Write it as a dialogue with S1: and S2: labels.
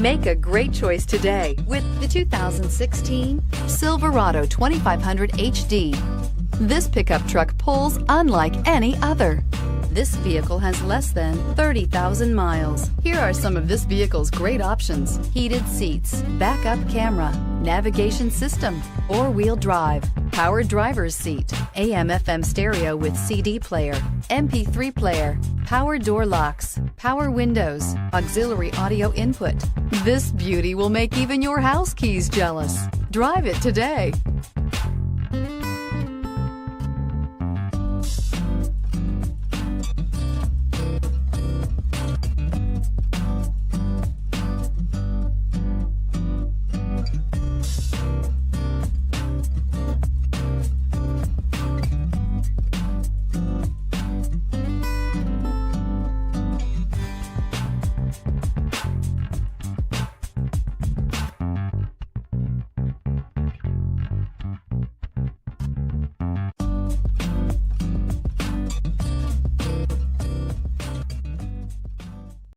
S1: Make a great choice today with the 2016 Silverado 2500HD. This pickup truck pulls unlike any other. This vehicle has less than 30,000 miles. Here are some of this vehicle's great options: heated seats, backup camera, navigation system, four-wheel drive, power driver's seat, AM/FM stereo with CD player, MP3 player, power door locks, power windows, auxiliary audio input. This beauty will make even your house keys jealous. Drive it today.